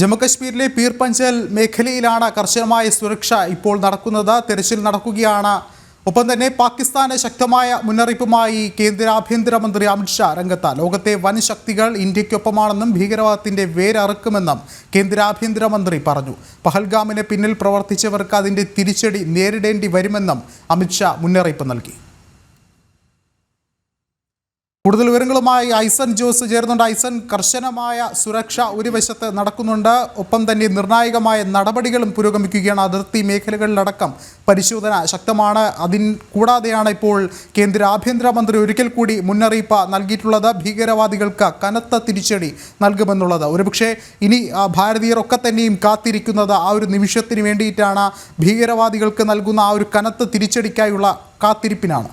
ജമ്മുകശ്മീരിലെ പീർ പഞ്ചൽ മേഖലയിലാണ് കർശനമായ സുരക്ഷ ഇപ്പോൾ നടക്കുന്നത്. തെരച്ചിൽ നടക്കുകയാണ്. ഒപ്പം തന്നെ പാകിസ്ഥാന് ശക്തമായ മുന്നറിയിപ്പുമായി കേന്ദ്ര ആഭ്യന്തരമന്ത്രി അമിത്ഷാ രംഗത്ത്. ലോകത്തെ വൻ ശക്തികൾ ഇന്ത്യക്കൊപ്പമാണെന്നും ഭീകരവാദത്തിന്റെ വേരറുക്കുമെന്നും കേന്ദ്ര ആഭ്യന്തരമന്ത്രി പറഞ്ഞു. പഹൽഗാമിന് പിന്നിൽ പ്രവർത്തിച്ചവർക്ക് അതിന്റെ തിരിച്ചടി നേരിടേണ്ടി വരുമെന്നും അമിത്ഷാ മുന്നറിയിപ്പ് നൽകി. കൂടുതൽ വിവരങ്ങളുമായി ഐസൻ ജോസ് ചേർന്നുണ്ട്. ഐസൻ, കർശനമായ സുരക്ഷ ഒരു വശത്ത് നടക്കുന്നുണ്ട്, ഒപ്പം തന്നെ നിർണായകമായ നടപടികളും പുരോഗമിക്കുകയാണ്. അതിർത്തി മേഖലകളിലടക്കം പരിശോധന ശക്തമാണ്. കൂടാതെയാണ് ഇപ്പോൾ കേന്ദ്ര ആഭ്യന്തരമന്ത്രി ഒരിക്കൽ കൂടി മുന്നറിയിപ്പ് നൽകിയിട്ടുള്ളത്. ഭീകരവാദികൾക്ക് കനത്ത തിരിച്ചടി നൽകുമെന്നുള്ളത്. ഒരുപക്ഷെ ഇനി ഭാരതീയരൊക്കെ തന്നെയും കാത്തിരിക്കുന്നത് ആ ഒരു നിമിഷത്തിന് വേണ്ടിയിട്ടാണ്. ഭീകരവാദികൾക്ക് നൽകുന്ന ആ ഒരു കനത്ത തിരിച്ചടിക്കായുള്ള കാത്തിരിപ്പിനാണ്.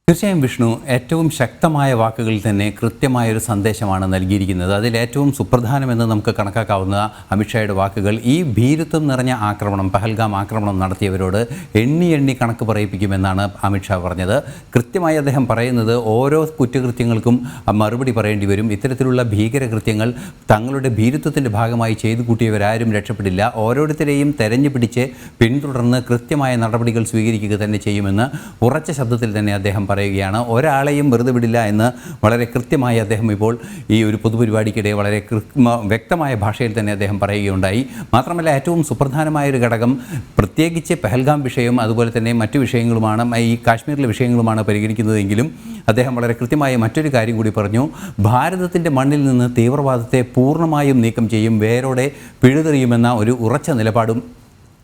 തീർച്ചയായും വിഷ്ണു, ഏറ്റവും ശക്തമായ വാക്കുകളിൽ തന്നെ കൃത്യമായൊരു സന്ദേശമാണ് നൽകിയിരിക്കുന്നത്. അതിലേറ്റവും സുപ്രധാനമെന്ന് നമുക്ക് കണക്കാക്കാവുന്ന അമിത്ഷായുടെ വാക്കുകൾ, ഈ ഭീരുത്വം നിറഞ്ഞ ആക്രമണം, പഹൽഗാം ആക്രമണം നടത്തിയവരോട് എണ്ണി കണക്ക് പറയിപ്പിക്കുമെന്നാണ് അമിത്ഷാ പറഞ്ഞത്. കൃത്യമായി അദ്ദേഹം പറയുന്നത് ഓരോ കുറ്റകൃത്യങ്ങൾക്കും മറുപടി പറയേണ്ടി വരും. ഇത്തരത്തിലുള്ള ഭീകരകൃത്യങ്ങൾ തങ്ങളുടെ ഭീരുത്വത്തിൻ്റെ ഭാഗമായി ചെയ്തു കൂട്ടിയവരാരും രക്ഷപ്പെടില്ല. ഓരോരുത്തരെയും തെരഞ്ഞു പിടിച്ച് പിന്തുടർന്ന് കൃത്യമായ നടപടികൾ സ്വീകരിക്കുക തന്നെ ചെയ്യുമെന്ന് ഉറച്ച ശബ്ദത്തിൽ തന്നെ അദ്ദേഹം പറയുകയാണ്. ഒരാളെയും വെറുതെ വിടില്ല എന്ന് വളരെ കൃത്യമായി അദ്ദേഹം ഇപ്പോൾ ഈ ഒരു പൊതുപരിപാടിക്കിടെ വളരെ വ്യക്തമായ ഭാഷയിൽ തന്നെ അദ്ദേഹം പറയുകയുണ്ടായി. മാത്രമല്ല, ഏറ്റവും സുപ്രധാനമായൊരു ഘടകം, പ്രത്യേകിച്ച് പെഹൽഗാം വിഷയം അതുപോലെ തന്നെ മറ്റു വിഷയങ്ങളുമാണ്, ഈ കാശ്മീരിലെ വിഷയങ്ങളുമാണ് പരിഗണിക്കുന്നതെങ്കിലും അദ്ദേഹം വളരെ കൃത്യമായി മറ്റൊരു കാര്യം കൂടി പറഞ്ഞു. ഭാരതത്തിൻ്റെ മണ്ണിൽ നിന്ന് തീവ്രവാദത്തെ പൂർണ്ണമായും നീക്കം ചെയ്യും, വേരോടെ പിഴുതെറിയുമെന്ന ഒരു ഉറച്ച നിലപാടും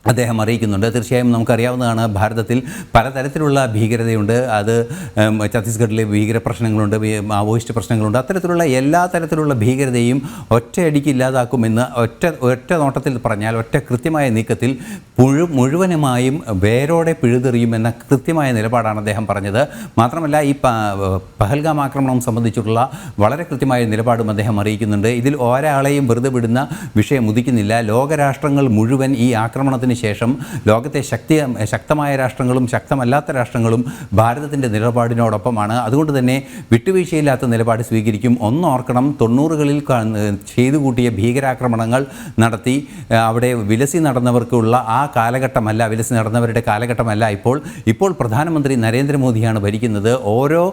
അദ്ദേഹം അറിയിക്കുന്നുണ്ട്. തീർച്ചയായും നമുക്കറിയാവുന്നതാണ്, ഭാരതത്തിൽ പലതരത്തിലുള്ള ഭീകരതയുണ്ട്. അത് ഛത്തീസ്ഗഡിലെ ഭീകര പ്രശ്നങ്ങളുണ്ട്, മാവോയിസ്റ്റ് പ്രശ്നങ്ങളുണ്ട്. അത്തരത്തിലുള്ള എല്ലാ തരത്തിലുള്ള ഭീകരതയും ഒറ്റയടിക്ക് ഇല്ലാതാക്കുമെന്ന് ഒറ്റ നോട്ടത്തിൽ പറഞ്ഞാൽ, ഒറ്റ കൃത്യമായ നീക്കത്തിൽ മുഴുവനുമായും വേരോടെ പിഴുതെറിയുമെന്ന കൃത്യമായ നിലപാടാണ് അദ്ദേഹം പറഞ്ഞത്. മാത്രമല്ല, ഈ പഹൽഗാം ആക്രമണം സംബന്ധിച്ചിട്ടുള്ള വളരെ കൃത്യമായ നിലപാടും അദ്ദേഹം അറിയിക്കുന്നുണ്ട്. ഇതിൽ ഒരാളെയും വെറുതെ വിടുന്ന വിഷയം ഉദിക്കുന്നില്ല. ലോകരാഷ്ട്രങ്ങൾ മുഴുവൻ ഈ ആക്രമണത്തിന് ശേഷം ലോകത്തെ ശക്തമായ രാഷ്ട്രങ്ങളും ശക്തമല്ലാത്ത രാഷ്ട്രങ്ങളും ഭാരതത്തിൻ്റെ നിലപാടിനോടൊപ്പമാണ്. അതുകൊണ്ട് തന്നെ വിട്ടുവീഴ്ചയില്ലാത്ത നിലപാട് സ്വീകരിക്കും. ഒന്നോർക്കണം, 90കളിൽ ചെയ്തു കൂട്ടിയ ഭീകരാക്രമണങ്ങൾ നടത്തി അവിടെ വിലസി നടന്നവർക്കുള്ള ആ കാലഘട്ടമല്ല, വിലസി നടന്നവരുടെ കാലഘട്ടമല്ല ഇപ്പോൾ പ്രധാനമന്ത്രി നരേന്ദ്രമോദിയാണ് ഭരിക്കുന്നത്. ഓരോ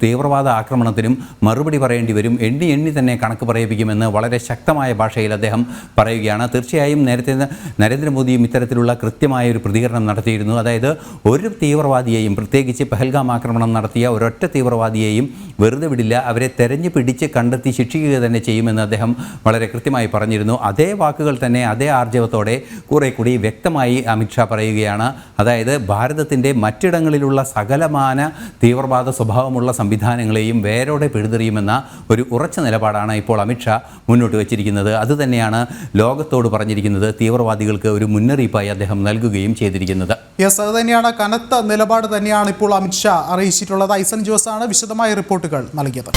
തീവ്രവാദ ആക്രമണത്തിനും മറുപടി പറയേണ്ടി വരും. എണ്ണി തന്നെ കണക്ക് പറയിപ്പിക്കുമെന്ന് വളരെ ശക്തമായ ഭാഷയിൽ അദ്ദേഹം പറയുകയാണ്. തീർച്ചയായും നേരത്തെ നരേന്ദ്രമോദിയും ഇത്തരത്തിലുള്ള കൃത്യമായ ഒരു പ്രതികരണം നടത്തിയിരുന്നു. അതായത്, ഒരു തീവ്രവാദിയെയും, പ്രത്യേകിച്ച് പഹൽഗാം ആക്രമണം നടത്തിയ ഒരൊറ്റ തീവ്രവാദിയെയും വെറുതെ വിടില്ല, അവരെ തെരഞ്ഞു പിടിച്ച് കണ്ടെത്തി ശിക്ഷിക്കുക തന്നെ ചെയ്യുമെന്ന് അദ്ദേഹം വളരെ കൃത്യമായി പറഞ്ഞിരുന്നു. അതേ വാക്കുകൾ തന്നെ അതേ ആർജവത്തോടെ കുറെ കൂടി വ്യക്തമായി അമിത്ഷാ പറയുകയാണ്. അതായത്, ഭാരതത്തിൻ്റെ മറ്റിടങ്ങളിലുള്ള സകലമാന തീവ്രവാദ സ്വഭാവമുള്ള സംവിധാനങ്ങളെയും വേരോടെ പിഴുതെറിയുമെന്ന ഒരു ഉറച്ച നിലപാടാണ് ഇപ്പോൾ അമിത്ഷാ മുന്നോട്ട് വച്ചിരിക്കുന്നത്. അതുതന്നെയാണ് ലോകത്തോട് പറഞ്ഞിരിക്കുന്നത്. തീവ്രവാദികൾക്ക് ഒരു മുന്നറിയിപ്പായി അദ്ദേഹം നൽകുകയും ചെയ്തിരിക്കുന്നത്. യെസ്, അത് തന്നെയാണ്, കനത്ത നിലപാട് തന്നെയാണ് ഇപ്പോൾ അമിത്ഷാ അറിയിച്ചിട്ടുള്ളത്. ഐസൻ ജോസാണ് വിശദമായ റിപ്പോർട്ടുകൾ നൽകിയത്.